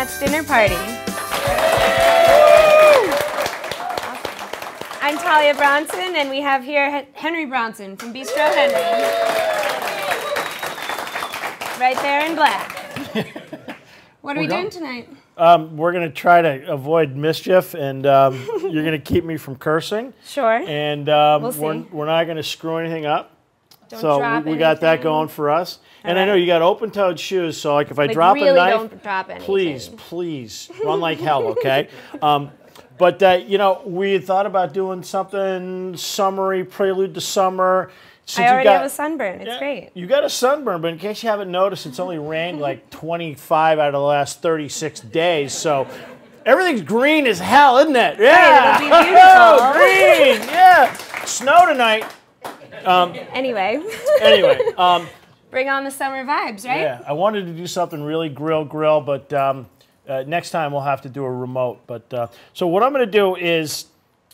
GNAT's dinner party. I'm Talia Bronson, and we have here Henry Bronson from Bistro Henry. Right there in black. What are we doing tonight? We're going to try to avoid mischief, and you're going to keep me from cursing. Sure. And we'll see. we're not going to screw anything up. Don't so drop we got that going for us. All and right. I know you got open-toed shoes, so like if I like drop really a knife, don't drop anything. please run like hell, okay? But you know, we thought about doing something summery, prelude to summer. I already have a sunburn. It's great. You got a sunburn, but in case you haven't noticed, it's only rained like 25 out of the last 36 days, so everything's green as hell, isn't it? Yeah, it'll be beautiful. Green, yeah. Snow tonight. Anyway. Bring on the summer vibes, right? Yeah, I wanted to do something really grill, but next time we'll have to do a remote. But so what I'm going to do is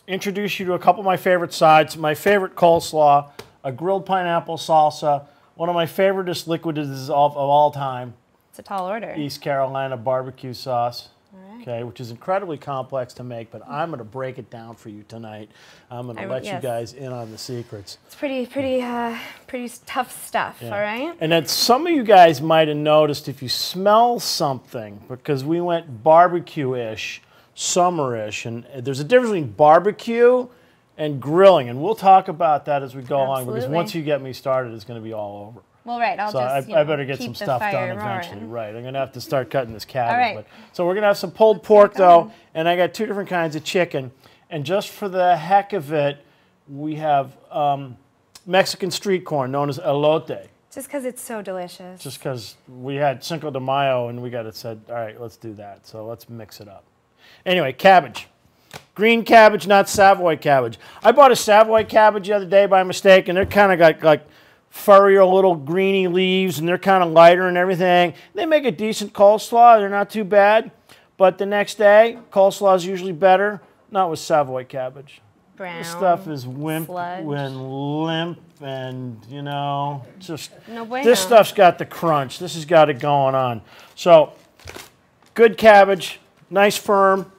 introduce you to a couple of my favorite sides. My favorite coleslaw, a grilled pineapple salsa, one of my favoriteest liquids of all time. It's a tall order. East Carolina barbecue sauce. All right. Okay, which is incredibly complex to make, but I'm going to break it down for you tonight. I'm going to let you guys in on the secrets. It's pretty tough stuff, all right? And then some of you guys might have noticed if you smell something, because we went barbecue-ish, summer-ish, and there's a difference between barbecue and grilling, and we'll talk about that as we go along, because once you get me started, it's going to be all over. Well, right, I'll just, I better get some stuff done eventually. Right, I'm going to have to start cutting this cabbage. But, so we're going to have some pulled pork, though, and I got two different kinds of chicken. And just for the heck of it, we have Mexican street corn, known as elote. Just because it's so delicious. Just because we had Cinco de Mayo, and we got it said, all right, let's do that. So let's mix it up. Anyway, cabbage. Green cabbage, not Savoy cabbage. I bought a Savoy cabbage the other day by mistake, and they're kind of got like furrier little greeny leaves, and they're kind of lighter and everything. They make a decent coleslaw. They're not too bad. But the next day, coleslaw is usually better. Not with Savoy cabbage. Brown. This stuff is limp sludge. And, you know, just no bueno. This stuff's got the crunch. This has got it going on. So, good cabbage, nice firm.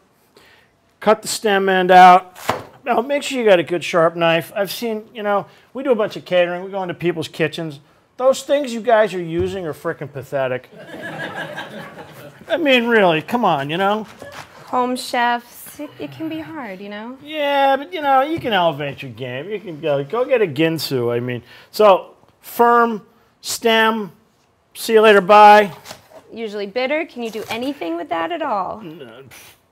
Cut the stem end out. Now, make sure you got a good sharp knife. I've seen, you know, we do a bunch of catering. We go into people's kitchens. Those things you guys are using are freaking pathetic. I mean, really, come on, you know? Home chefs, it can be hard, you know? Yeah, but, you know, you can elevate your game. You can go get a Ginsu, I mean. So, firm, stem, see you later, bye. Usually bitter. Can you do anything with that at all?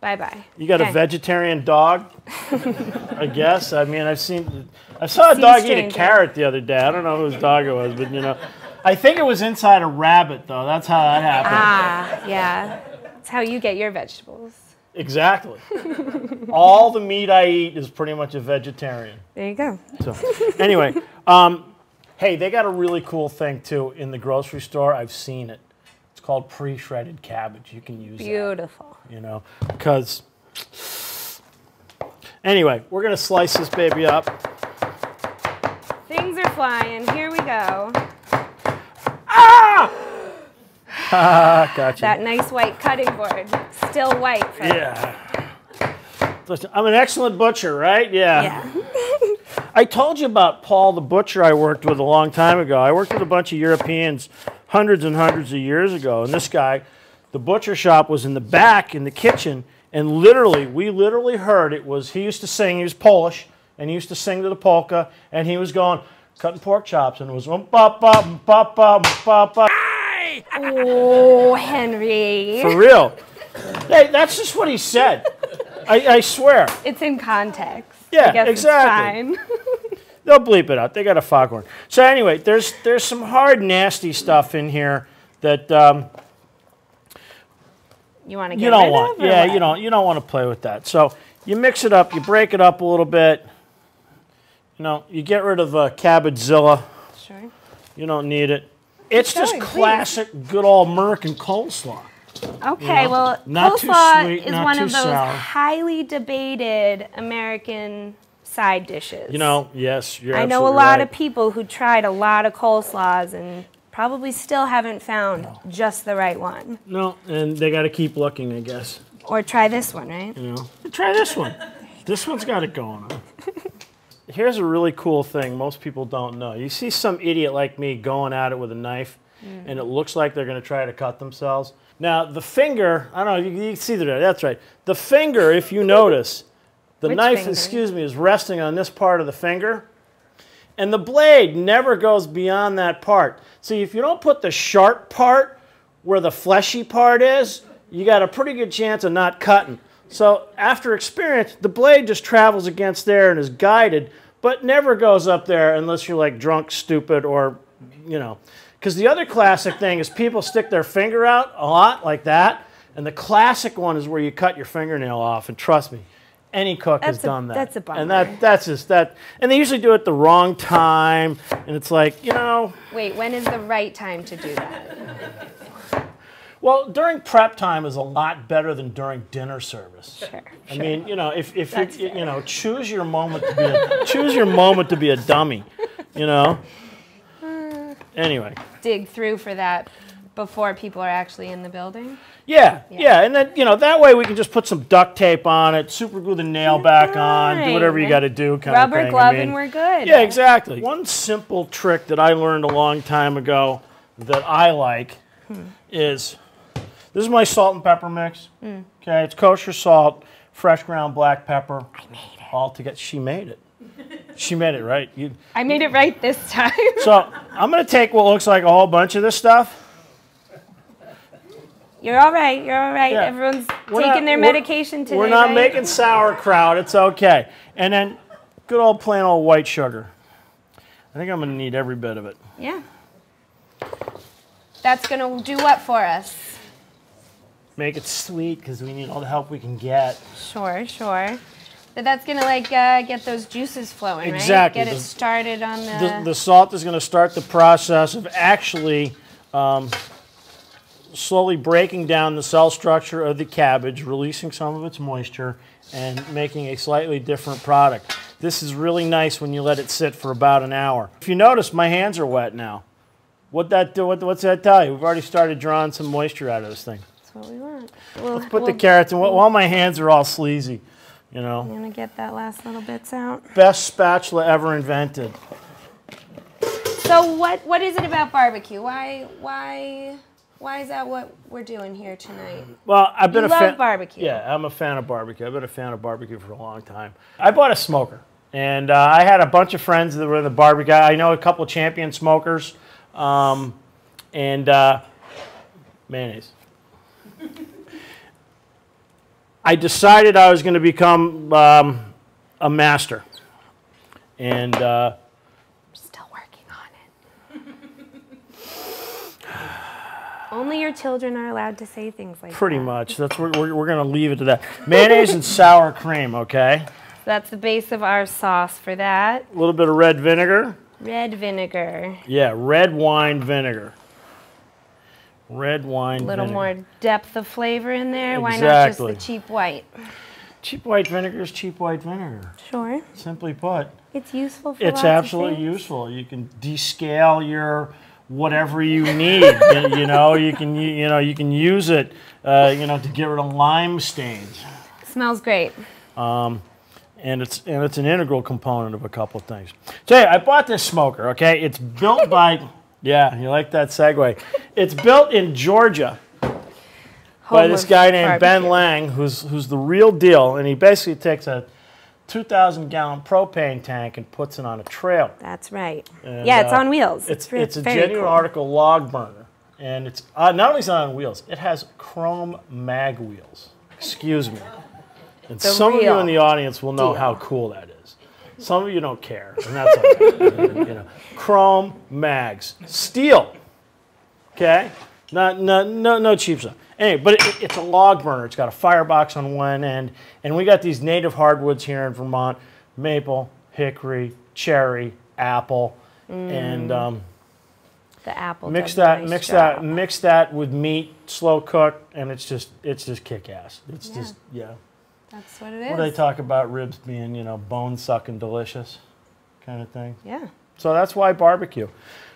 Bye-bye. You got a vegetarian dog, I guess. I mean, I saw a dog eat a carrot the other day. I don't know whose dog it was, but, you know. I think it was inside a rabbit, though. That's how that happened. Ah, yeah. That's how you get your vegetables. Exactly. All the meat I eat is pretty much a vegetarian. There you go. So, anyway, hey, they got a really cool thing, too, in the grocery store. I've seen it. It's called pre-shredded cabbage. You can use Beautiful. that, you know, because... Anyway, we're going to slice this baby up. Things are flying. Here we go. Ah! Gotcha. That nice white cutting board. Still white. Yeah. Listen, I'm an excellent butcher, right? Yeah. I told you about Paul the butcher I worked with a long time ago. I worked with a bunch of Europeans hundreds and hundreds of years ago. And this guy, the butcher shop was in the back in the kitchen. And we literally heard it was, he used to sing, he was Polish, and he used to sing to the polka. And he was going, cutting pork chops. And it was, ba-ba-ba-ba-ba-ba. Oh, Henry. For real. Hey, that's just what he said. I swear. It's in context. Yeah, I guess exactly. It's fine. They'll bleep it out. They got a foghorn. So anyway, there's some hard, nasty stuff in here that you want to get rid of? Yeah, you don't want to play with that. So you mix it up, you break it up a little bit. You know, you get rid of Cabbagezilla. Sure. You don't need it. It's just classic, good old American coleslaw. Okay, you know, well, coleslaw is one of those highly debated American side dishes. You know, yes, you're I know a lot of people who tried a lot of coleslaws and Probably still haven't found just the right one. No, and they got to keep looking, I guess. Or try this one, right? You know, try this one. This one's got it going on. Here's a really cool thing most people don't know. You see some idiot like me going at it with a knife, and it looks like they're going to try to cut themselves. Now, the finger, I don't know, you can see there. That's right. The finger, if you notice, the knife, excuse me, is resting on this part of the finger. And the blade never goes beyond that part. See, if you don't put the sharp part where the fleshy part is, you got a pretty good chance of not cutting. So after experience, the blade just travels against there and is guided, but never goes up there unless you're like drunk, stupid, or, you know. Because the other classic thing is people stick their finger out a lot like that, and the classic one is where you cut your fingernail off, and trust me, any cook has done that. That's a bummer. And that's just that. And they usually do it the wrong time. And it's like, you know. Wait, when is the right time to do that? Well, during prep time is a lot better than during dinner service. Sure. I mean, you know, if you know, choose your moment to be a dummy. You know. Anyway. Dig through for that before people are actually in the building. Yeah, and then, you know, that way we can just put some duct tape on it, super glue the nail back on, do whatever you got to do kind of thing. Rubber glove and we're good. Yeah, exactly. One simple trick that I learned a long time ago that I like is, this is my salt and pepper mix. Okay, it's kosher salt, fresh ground black pepper. I made it. All together. She made it. She made it, right? I made it right this time. So I'm going to take what looks like a whole bunch of this stuff. You're all right. You're all right. Yeah. Everyone's taking their medication today. We're not making sauerkraut. It's okay. And then good old plain old white sugar. I think I'm going to need every bit of it. Yeah. That's going to do what for us? Make it sweet because we need all the help we can get. Sure, sure. But that's going to like get those juices flowing, right? Exactly. Get it started on the salt is going to start the process of actually slowly breaking down the cell structure of the cabbage, releasing some of its moisture, and making a slightly different product. This is really nice when you let it sit for about an hour. If you notice, my hands are wet now. What's that tell you? We've already started drawing some moisture out of this thing. That's what we want. Let's put the carrots in. While my hands are all sleazy, you know. I'm going to get that last little bits out. Best spatula ever invented. So what is it about barbecue? Why is that what we're doing here tonight? Well, I've been love barbecue. Yeah, I'm a fan of barbecue. I've been a fan of barbecue for a long time. I bought a smoker, and I had a bunch of friends that were in the barbecue. I know a couple of champion smokers, and mayonnaise. I decided I was going to become a master, and still working on it. Only your children are allowed to say things like that. Pretty much. That's we're going to leave it to that. Mayonnaise and sour cream, okay? That's the base of our sauce for that. A little bit of red vinegar. Red vinegar. Yeah, red wine vinegar. Red wine vinegar. A little more depth of flavor in there. Exactly. Why not just the cheap white? Cheap white vinegar is cheap white vinegar. Sure. Simply put. It's useful for It's lots absolutely of things. useful. You can descale your whatever you need. you know, you can use it to get rid of lime stains. Smells great. And it's an integral component of a couple of things. So yeah, I bought this smoker, okay? It's built by yeah, you like that segue. It's built in Georgia by this guy named Ben Lang, who's the real deal, and he basically takes a 2,000-gallon propane tank and puts it on a trailer. That's right. And, yeah, it's on wheels. It's a genuine article log burner, and it's not only is it on wheels, it has chrome mag wheels. Excuse me. And some of you in the audience will know how cool that is. Some of you don't care, and that's okay. Chrome mags, steel. Okay, no cheap stuff. Anyway, but it's a log burner. It's got a firebox on one end, and we got these native hardwoods here in Vermont: maple, hickory, cherry, apple, and the apple. Mix that with meat, slow cook, and it's just kick ass. It's just That's what it is. What do they talk about ribs being, bone sucking delicious, kind of thing. Yeah. So that's why barbecue.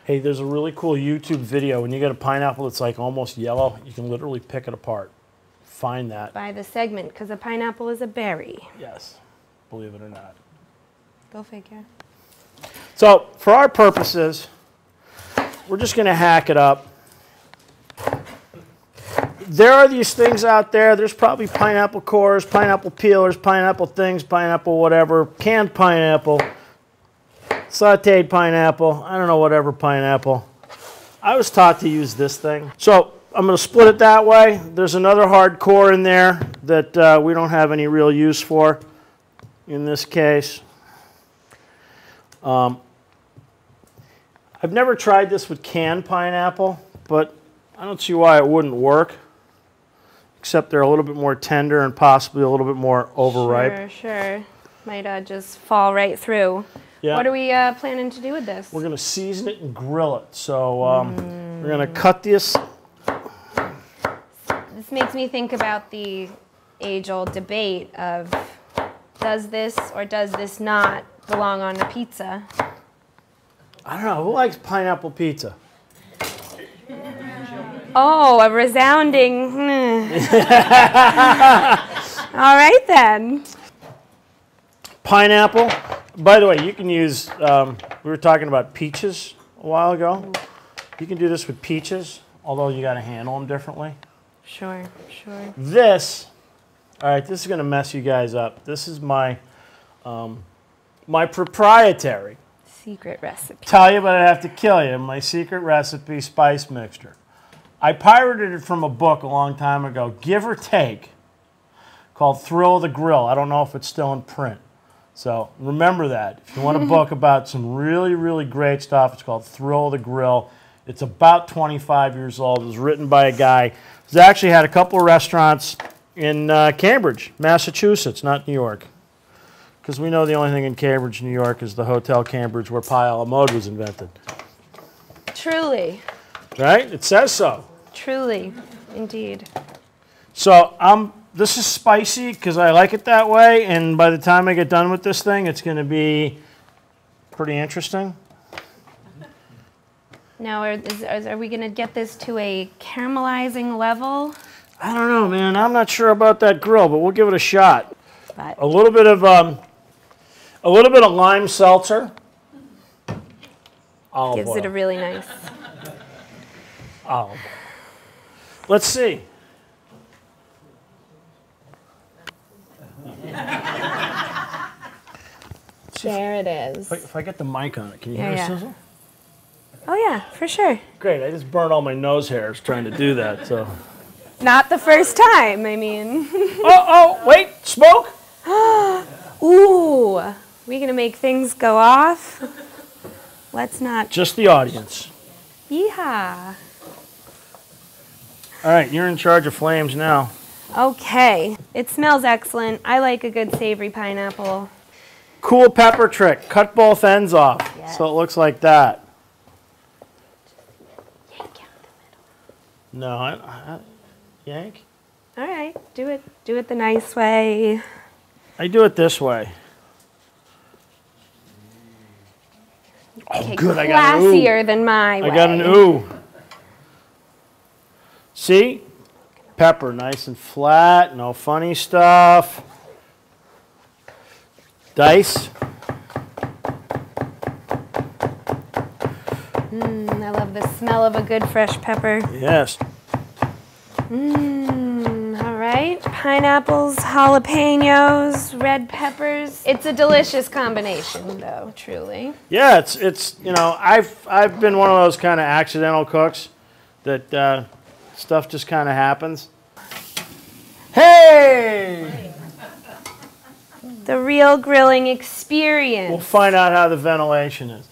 Hey, there's a really cool YouTube video. When you get a pineapple that's like almost yellow, you can literally pick it apart. Find that. By the segment, because a pineapple is a berry. Yes, believe it or not. Go figure. So, for our purposes, we're just going to hack it up. There are these things out there. There's probably pineapple cores, pineapple peelers, pineapple things, pineapple whatever, canned pineapple, sauteed pineapple, I don't know, whatever pineapple. I was taught to use this thing. So I'm going to split it that way. There's another hard core in there that we don't have any real use for in this case. I've never tried this with canned pineapple, but I don't see why it wouldn't work, except they're a little bit more tender and possibly a little bit more overripe. Sure. Might just fall right through. Yeah. What are we planning to do with this? We're going to season it and grill it. So we're going to cut this. This makes me think about the age-old debate of does this or does this not belong on a pizza? I don't know. Who likes pineapple pizza? Oh, a resounding. All right, then. Pineapple. By the way, you can use, we were talking about peaches a while ago. You can do this with peaches, although you got to handle them differently. Sure. This, all right, this is going to mess you guys up. This is my, my proprietary. Secret recipe. Talia, but I have to kill you. My secret recipe spice mixture. I pirated it from a book a long time ago, give or take, called Thrill of the Grill. I don't know if it's still in print. So remember that. If you want a book about some really, really great stuff, it's called Thrill of the Grill. It's about 25 years old. It was written by a guy who's actually had a couple of restaurants in Cambridge, Massachusetts, not New York. Because we know the only thing in Cambridge, New York is the Hotel Cambridge where pie a la mode was invented. Truly. Right? It says so. Truly, indeed. So this is spicy because I like it that way, and by the time I get done with this thing, it's going to be pretty interesting. Now, are we going to get this to a caramelizing level? I don't know, man. I'm not sure about that grill, but we'll give it a shot. But a little bit of lime seltzer. Gives it a really nice. Olive. Let's see. There it is. If I get the mic on it, can you hear a sizzle? Oh yeah, for sure. Great. I just burned all my nose hairs trying to do that. So. Not the first time. I mean. Oh! Wait, smoke. Ooh, we gonna make things go off? Let's not. Just the audience. Yeehaw. All right, you're in charge of flames now. Okay, it smells excellent. I like a good savory pineapple. Cool pepper trick. Cut both ends off, so it looks like that. Yank out the No, middle. I yank. All right, do it. Do it the nice way. I do it this way. Okay, oh, good. I got an ooh. Classier than my way. I got an ooh. See? Pepper, nice and flat. No funny stuff. Dice. I love the smell of a good fresh pepper. Yes. All right. Pineapples, jalapenos, red peppers. It's a delicious combination, though, truly. Yeah, it's you know, I've been one of those kind of accidental cooks that stuff just kind of happens. Hey! The real grilling experience. We'll find out how the ventilation is.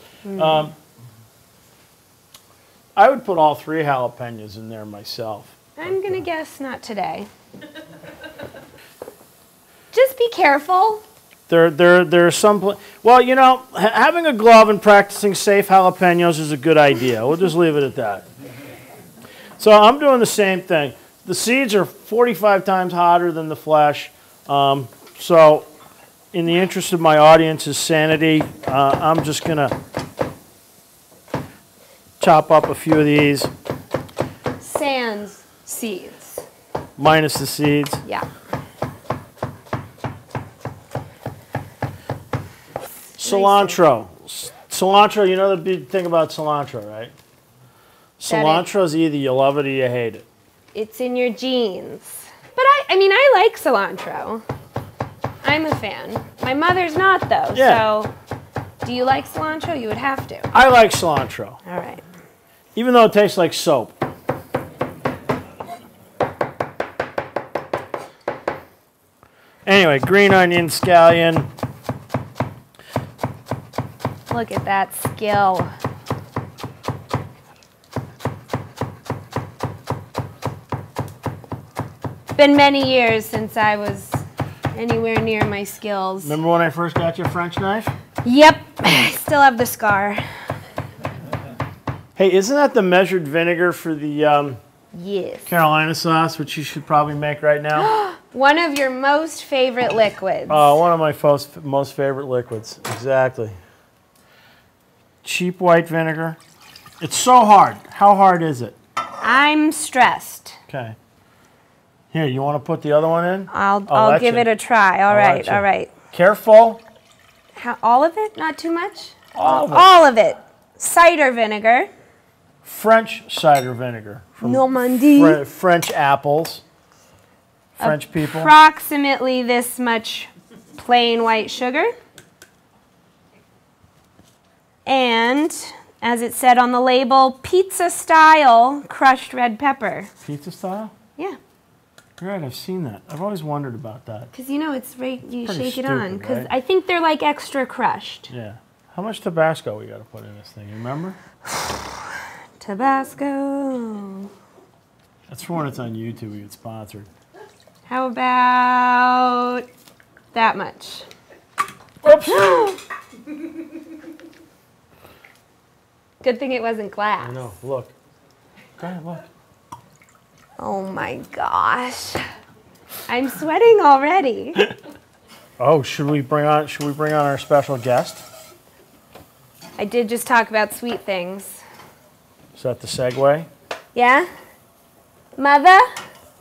I would put all 3 jalapenos in there myself. I'm going to guess not today. Just be careful. There are some... Well, you know, having a glove and practicing safe jalapenos is a good idea. We'll just leave it at that. So I'm doing the same thing. The seeds are 45 times hotter than the flesh. So in the interest of my audience's sanity, I'm just going to chop up a few of these. Sans seeds. Minus the seeds. Yeah. Cilantro. Cilantro, you know the big thing about cilantro, right? Cilantro is either you love it or you hate it. It's in your genes. But I mean, I like cilantro. I'm a fan. My mother's not, though. Yeah. So, do you like cilantro? You would have to. I like cilantro. All right. Even though it tastes like soap. Anyway, green onion, scallion. Look at that skill. Been many years since I was anywhere near my skills. Remember when I first got your French knife? Yep, I still have the scar. Hey, isn't that the measured vinegar for the Yes. Carolina sauce, which you should probably make right now? One of your most favorite liquids. Oh, one of my most favorite liquids. Exactly. Cheap white vinegar. It's so hard. How hard is it? I'm stressed. Okay. Here, you want to put the other one in? I'll give it a try. All right, all right. Careful. All of it? Not too much? All of it. All of it. Cider vinegar. French cider vinegar. From Normandy. French apples. French people. Approximately this much plain white sugar. And, as it said on the label, pizza-style crushed red pepper. Pizza style? Yeah. You're right, I've seen that. I've always wondered about that. Because, you know, it's right, you Pretty shake it on. stupid, Because right? I think they're like extra crushed. Yeah. How much Tabasco we got to put in this thing, you remember? Tabasco. That's for when it's on YouTube, we get sponsored. How about that much? Oops! Good thing it wasn't glass. I know, look. Go ahead, look. Oh my gosh. I'm sweating already. Oh, should we bring on our special guest? I did just talk about sweet things. Is that the segue? Yeah? Mother?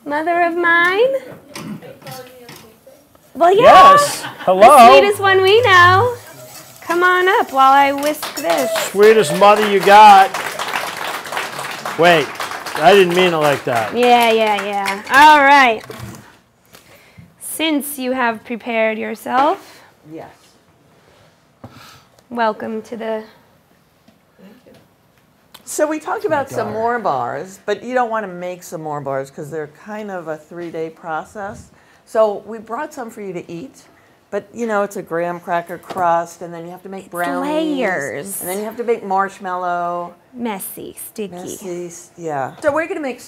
Mother of mine? Well, yeah. Yes. Hello. The sweetest one we know. Come on up while I whisk this. Sweetest mother you got. Wait, I didn't mean it like that. Yeah. All right. Since you have prepared yourself. Yes. Welcome to the... So we talked about some more bars, but you don't want to make some more bars because they're kind of a 3-day process. So we brought some for you to eat, but you know, it's a graham cracker crust, and then you have to make brownies. layers. And then you have to make marshmallow. Messy, sticky. Messy, yeah. So we're going to make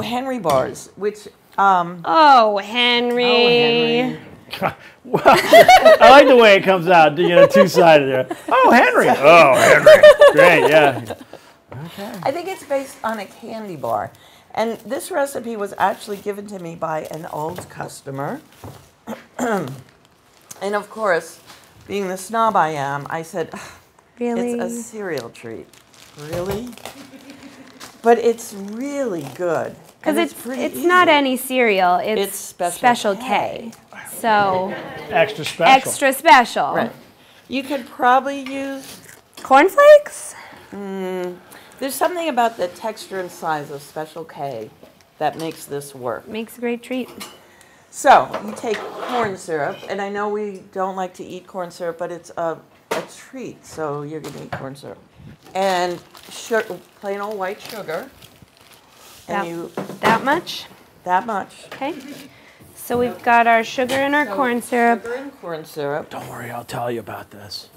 Henry bars, which... Oh, Henry. Well, I like the way it comes out, you know, two-sided there. Oh, Henry. Oh, Henry. Great, yeah. Okay. I think it's based on a candy bar. And this recipe was actually given to me by an old customer. And of course, being the snob I am, I said, Really? it's a cereal treat. Really? But it's really good. Because it's not any cereal. It's Special K. So Extra special. extra special. Right. You could probably use... Cornflakes? There's something about the texture and size of Special K that makes this work. Makes a great treat. So you take corn syrup, and I know we don't like to eat corn syrup, but it's a treat, so you're going to eat corn syrup. And plain old white sugar. And That much? That much. Okay. So we've got our sugar and our corn syrup. Sugar and corn syrup. Don't worry, I'll tell you about this.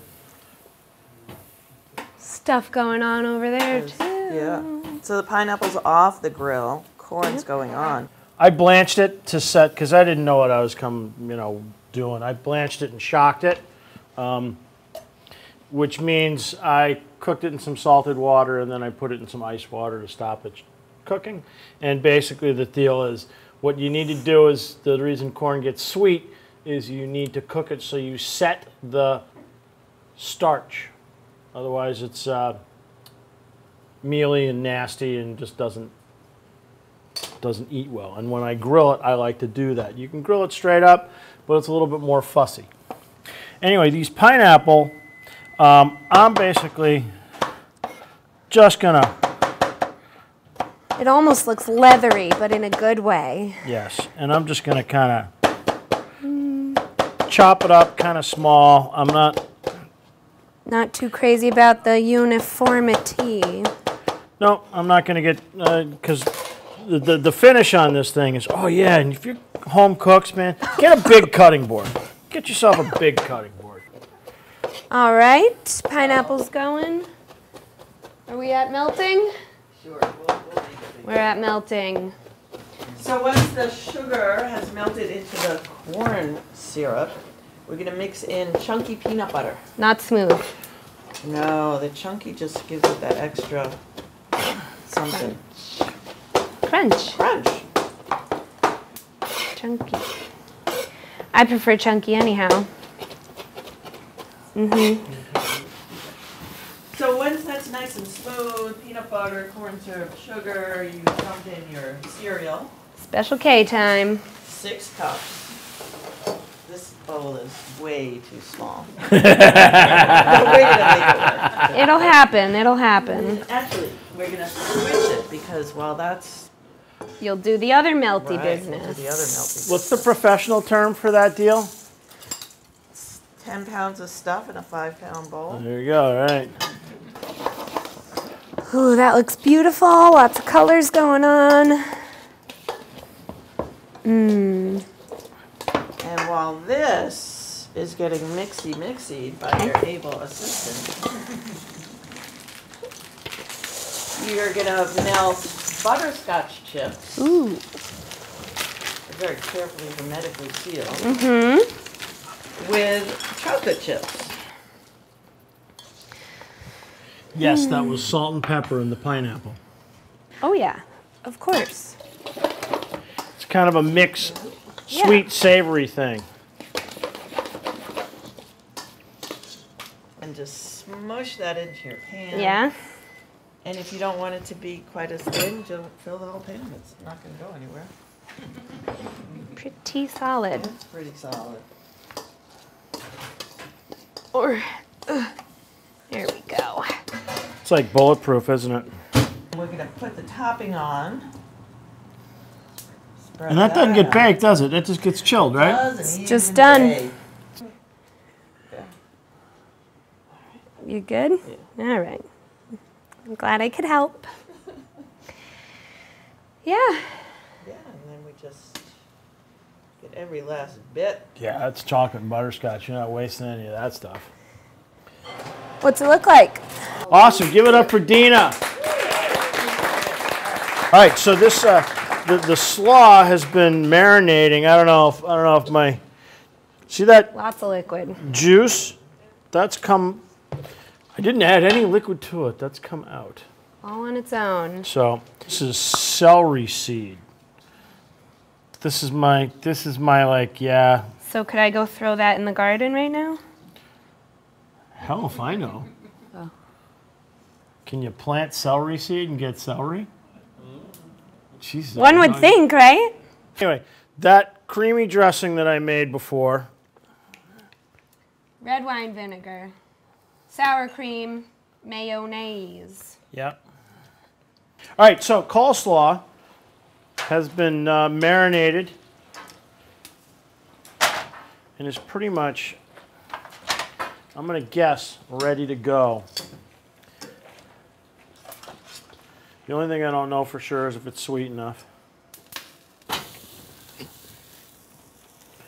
Stuff going on over there, too. Yeah. So the pineapple's off the grill. Corn's going on. I blanched it to set, because I didn't know what I was doing. I blanched it and shocked it, which means I cooked it in some salted water, and then I put it in some ice water to stop it cooking. And basically the deal is, what you need to do is, the reason corn gets sweet is you need to cook it so you set the starch. Otherwise it's mealy and nasty and just doesn't eat well. And when I grill it, I like to do that. You can grill it straight up, but it's a little bit more fussy. Anyway, these pineapple, I'm basically just gonna... It almost looks leathery, but in a good way. Yes, and I'm just gonna kind of chop it up kind of small. I'm not too crazy about the uniformity. No, I'm not gonna get, because the finish on this thing is, oh yeah, and if you're home cooks, man, get a big cutting board. Get yourself a big cutting board. All right, pineapple's going. Are we at melting? Sure. We're at melting. So once the sugar has melted into the corn syrup, we're going to mix in chunky peanut butter. Not smooth. No, the chunky just gives it that extra something. Crunch. Crunch. Chunky. I prefer chunky anyhow. So once that's nice and smooth, peanut butter, corn syrup, sugar, you dump in your cereal. Special K time. 6 cups. This bowl is way too small. No, we're gonna make it work. It'll happen. It'll happen. Actually, we're gonna switch it because while that's You'll do the other melty right, business. we'll do the other melty. What's the professional term for that deal? 10 pounds of stuff in a 5-pound bowl. There you go, all right. Ooh, that looks beautiful. Lots of colors going on. And while this is getting mixy-mixied by your able assistant, you're gonna melt butterscotch chips. Ooh. Very carefully hermetically sealed. With chocolate chips. Yes, that was salt and pepper in the pineapple. Oh yeah, of course. It's kind of a mix, sweet, savory thing. And just smush that into your pan. Yeah. And if you don't want it to be quite as thin, just fill the whole pan. It's not going to go anywhere. Pretty solid. It's pretty solid. Or, there we go. It's like bulletproof, isn't it? We're going to put the topping on. Spread And that doesn't get out. baked, does it? It just gets chilled, right? Doesn't just even done. bake. You good? Yeah. All right. I'm glad I could help. Yeah. Yeah, and then we just get every last bit. Yeah, that's chocolate and butterscotch. You're not wasting any of that stuff. What's it look like? Awesome. Give it up for Dina. All right, so this the slaw has been marinating. I don't know if my see that Lots of liquid. juice that's come. I didn't add any liquid to it. That's come out. All on its own. So this is celery seed. This is my like, yeah. So could I go throw that in the garden right now? Hell if I know. Oh. Can you plant celery seed and get celery? Jesus. One would think, right? Anyway, that creamy dressing that I made before. Red wine vinegar, sour cream, mayonnaise. Yep. All right, so coleslaw has been marinated and is pretty much, I'm going to guess, ready to go. The only thing I don't know for sure is if it's sweet enough.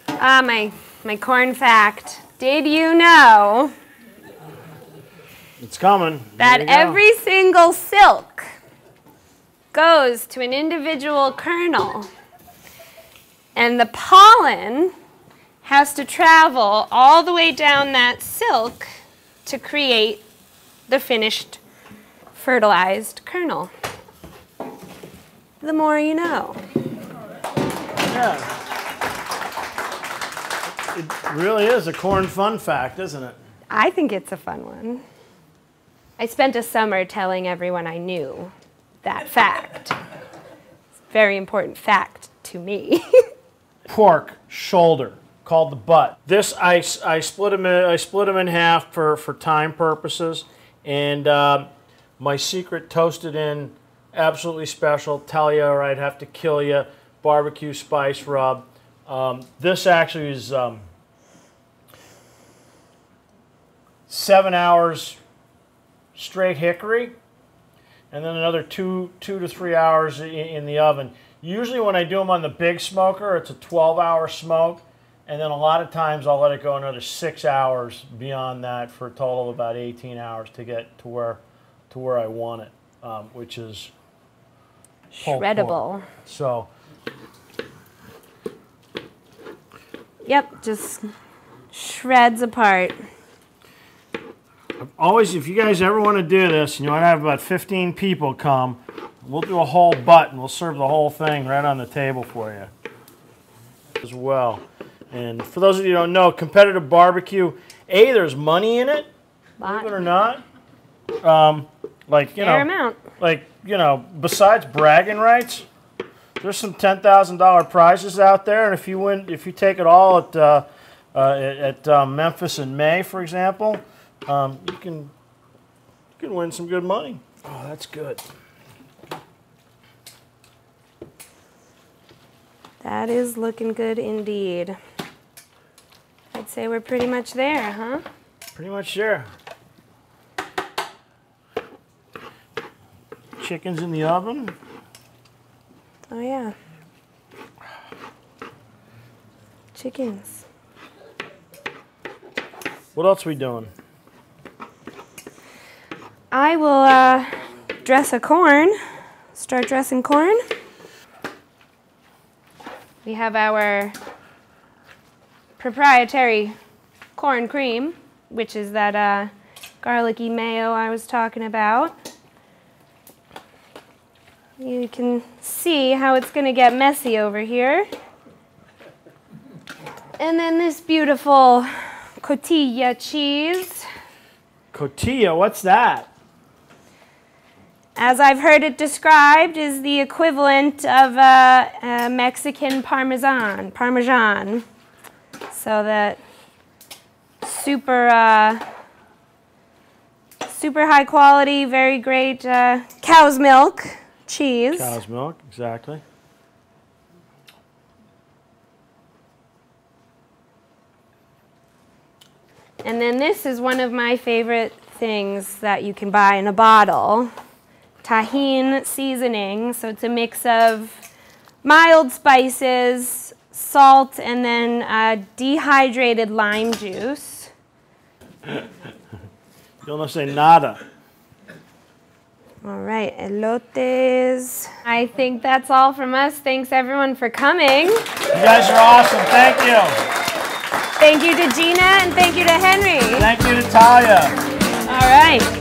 Ah, my corn fact. Did you know It's coming. that There you go. every single silk goes to an individual kernel, and the pollen has to travel all the way down that silk to create the finished fertilized kernel? The more you know. Yeah. It really is a corn fun fact, isn't it? I think it's a fun one. I spent a summer telling everyone I knew that fact. It's a very important fact to me. Pork shoulder, called the butt. This I split them in half for time purposes, and my secret toasted in absolutely special Talia, or I'd have to kill you barbecue spice rub. This actually is 7 hours straight hickory, and then another two to 3 hours in the oven. Usually when I do them on the big smoker, it's a 12-hour smoke, and then a lot of times I'll let it go another 6 hours beyond that for a total of about 18 hours to get to where I want it, which is shreddable. Pork. So, yep, just shreds apart. always, if you guys ever want to do this and you want to have about 15 people come, we'll do a whole butt and we'll serve the whole thing right on the table for you as well. And for those of you who don't know, competitive barbecue, A, there's money in it, believe it or not. Like, you know, like, you know, besides bragging rights, there's some $10,000 prizes out there, and if you win, if you take it all at Memphis in May, for example, you can win some good money. Oh, that's good. That is looking good indeed. I'd say we're pretty much there, huh? Pretty much there. Chicken's in the oven. Oh yeah. Chickens. What else are we doing? I will dress a corn. Start dressing corn. We have our proprietary corn cream, which is that garlicky mayo I was talking about. You can see how it's going to get messy over here. And then this beautiful cotija cheese. Cotija, what's that? As I've heard it described, is the equivalent of a Mexican Parmesan. So that super, super high quality, very great cow's milk cheese. Cow's milk, exactly. And then this is one of my favorite things that you can buy in a bottle. Tajin Seasoning. So it's a mix of mild spices, salt, and then dehydrated lime juice. Yo no sé nada. All right, elotes. I think that's all from us. Thanks everyone for coming. You guys are awesome. Thank you. Thank you to Gina and thank you to Henry. Thank you to Talia. All right.